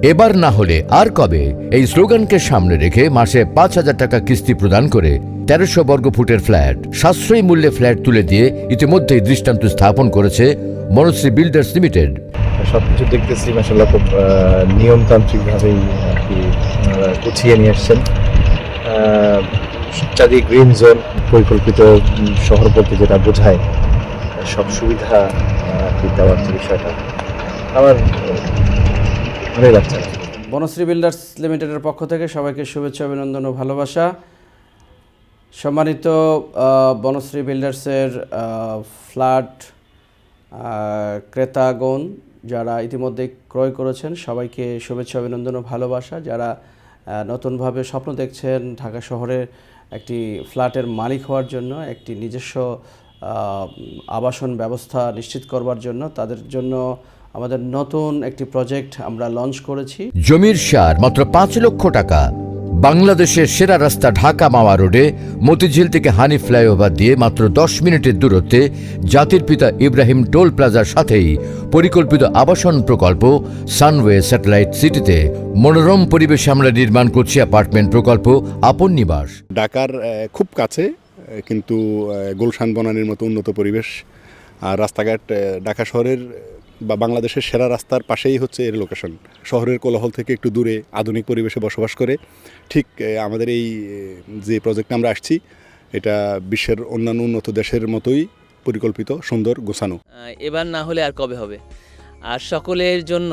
এবার না হলে আর কবে, এই স্লোগানকে সামনে রেখে মাসে 5,000 টাকা কিস্তি প্রদান করে 1300 বর্গফুটের ফ্ল্যাট, সাশ্রয়ী মূল্যে ফ্ল্যাট তুলে দিয়ে ইতিমধ্যেই দৃষ্টান্ত স্থাপন করেছে বনশ্রী বিল্ডার্স লিমিটেড। সবকিছু দেখতেছি মাশাআল্লাহ খুব নিয়মতান্ত্রিকভাবেই আর কি গুছিয়ে নিয়ে আসছেন। চারদিকে গ্রিন জোন, পরিকল্পিত শহর বলতে যেটা বোঝায় সব সুবিধা আর কি দেওয়ার যে বিষয়টা আমার ভালোই লাগছে। বনশ্রী বিল্ডার্স লিমিটেডের পক্ষ থেকে সবাইকে শুভেচ্ছা, অভিনন্দন ও ভালোবাসা। সম্মানিত বনশ্রী বিল্ডার্সের ফ্ল্যাট ক্রেতাগণ যারা ইতিমধ্যে ক্রয় করেছেন সবাইকে শুভেচ্ছা, অভিনন্দন ও ভালোবাসা। যারা নতুনভাবে স্বপ্ন দেখছেন ঢাকা শহরে একটি ফ্ল্যাটের মালিক হওয়ার জন্য, একটি নিজস্ব আবাসন ব্যবস্থা নিশ্চিত করবার জন্য, তাদের জন্য আমাদের নতুন একটি প্রজেক্ট আমরা লঞ্চ করেছি। জমির শেয়ার মাত্র 5 লক্ষ টাকা। বাংলাদেশের সেরা রাস্তা ঢাকা মাওয়া রোডে মতিঝিল থেকে হানি ফ্লাইওভার দিয়ে মাত্র 10 মিনিটের দূরত্বে জাতির পিতা ইব্রাহিম টোল প্লাজার সাথেই পরিকল্পিত আবাসন প্রকল্প সানওয়ে স্যাটেলাইট সিটিতে মনোরম পরিবেশে আমরা নির্মাণ করছি অ্যাপার্টমেন্ট প্রকল্প আপন নিবাস। ঢাকার খুব কাছে, কিন্তু গুলশান বনানীর মতো উন্নত পরিবেশ আর রাস্তাঘাট ঢাকা শহরের বা বাংলাদেশের সেরা রাস্তার পাশেই হচ্ছে এর লোকেশন। শহরের কোলাহল থেকে একটু দূরে আধুনিক পরিবেশে বসবাস করে ঠিক আমাদের এই যে প্রজেক্টে আমরা আসছি এটা বিশ্বের অন্যান্য উন্নত দেশের মতোই পরিকল্পিত, সুন্দর, গোছানো। এবার না হলে আর কবে হবে। আর সকলের জন্য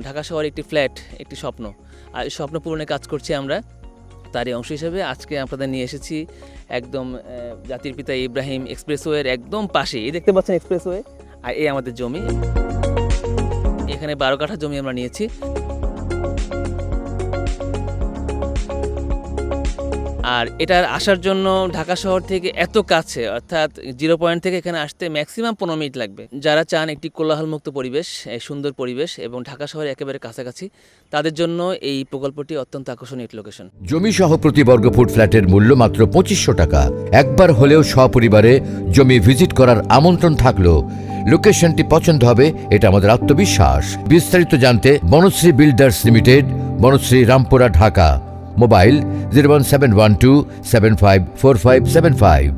ঢাকা শহর একটি ফ্ল্যাট, একটি স্বপ্ন, আর স্বপ্ন পূরণে কাজ করছি আমরা। তারই অংশ হিসেবে আজকে আপনাদের নিয়ে এসেছি একদম জাতির পিতা ইব্রাহিম এক্সপ্রেসওয়ের একদম পাশে। এই দেখতে পাচ্ছেন এক্সপ্রেসওয়ে, আর এই আমাদের জমি। এখানে 12 কাঠা জমি আমরা নিয়েছি। আর এটার আসার জন্য ঢাকা শহর থেকে এত কাছে, অর্থাৎ 0 পয়েন্ট থেকে এখানে আসতে ম্যাক্সিমাম 15 মিনিট লাগবে। যারা চান একটি কোলাহলমুক্ত পরিবেশ, সুন্দর পরিবেশ এবং ঢাকা শহরে একেবারে কাছাকাছি, তাদের জন্য এই প্রকল্পটি অত্যন্ত আকর্ষণীয় একটি লোকেশন। জমি সহ প্রতি বর্গফুট ফ্ল্যাটের মূল্য মাত্র 2500 টাকা। একবার হলেও সপরিবারে জমি ভিজিট করার আমন্ত্রণ থাকলো। লোকেশনটি পছন্দ হবে, এটা আমাদের আত্মবিশ্বাস। বিস্তারিত জানতে Banasree builders limited, Banasree, Rampura, Dhaka. Mobile 01712754575।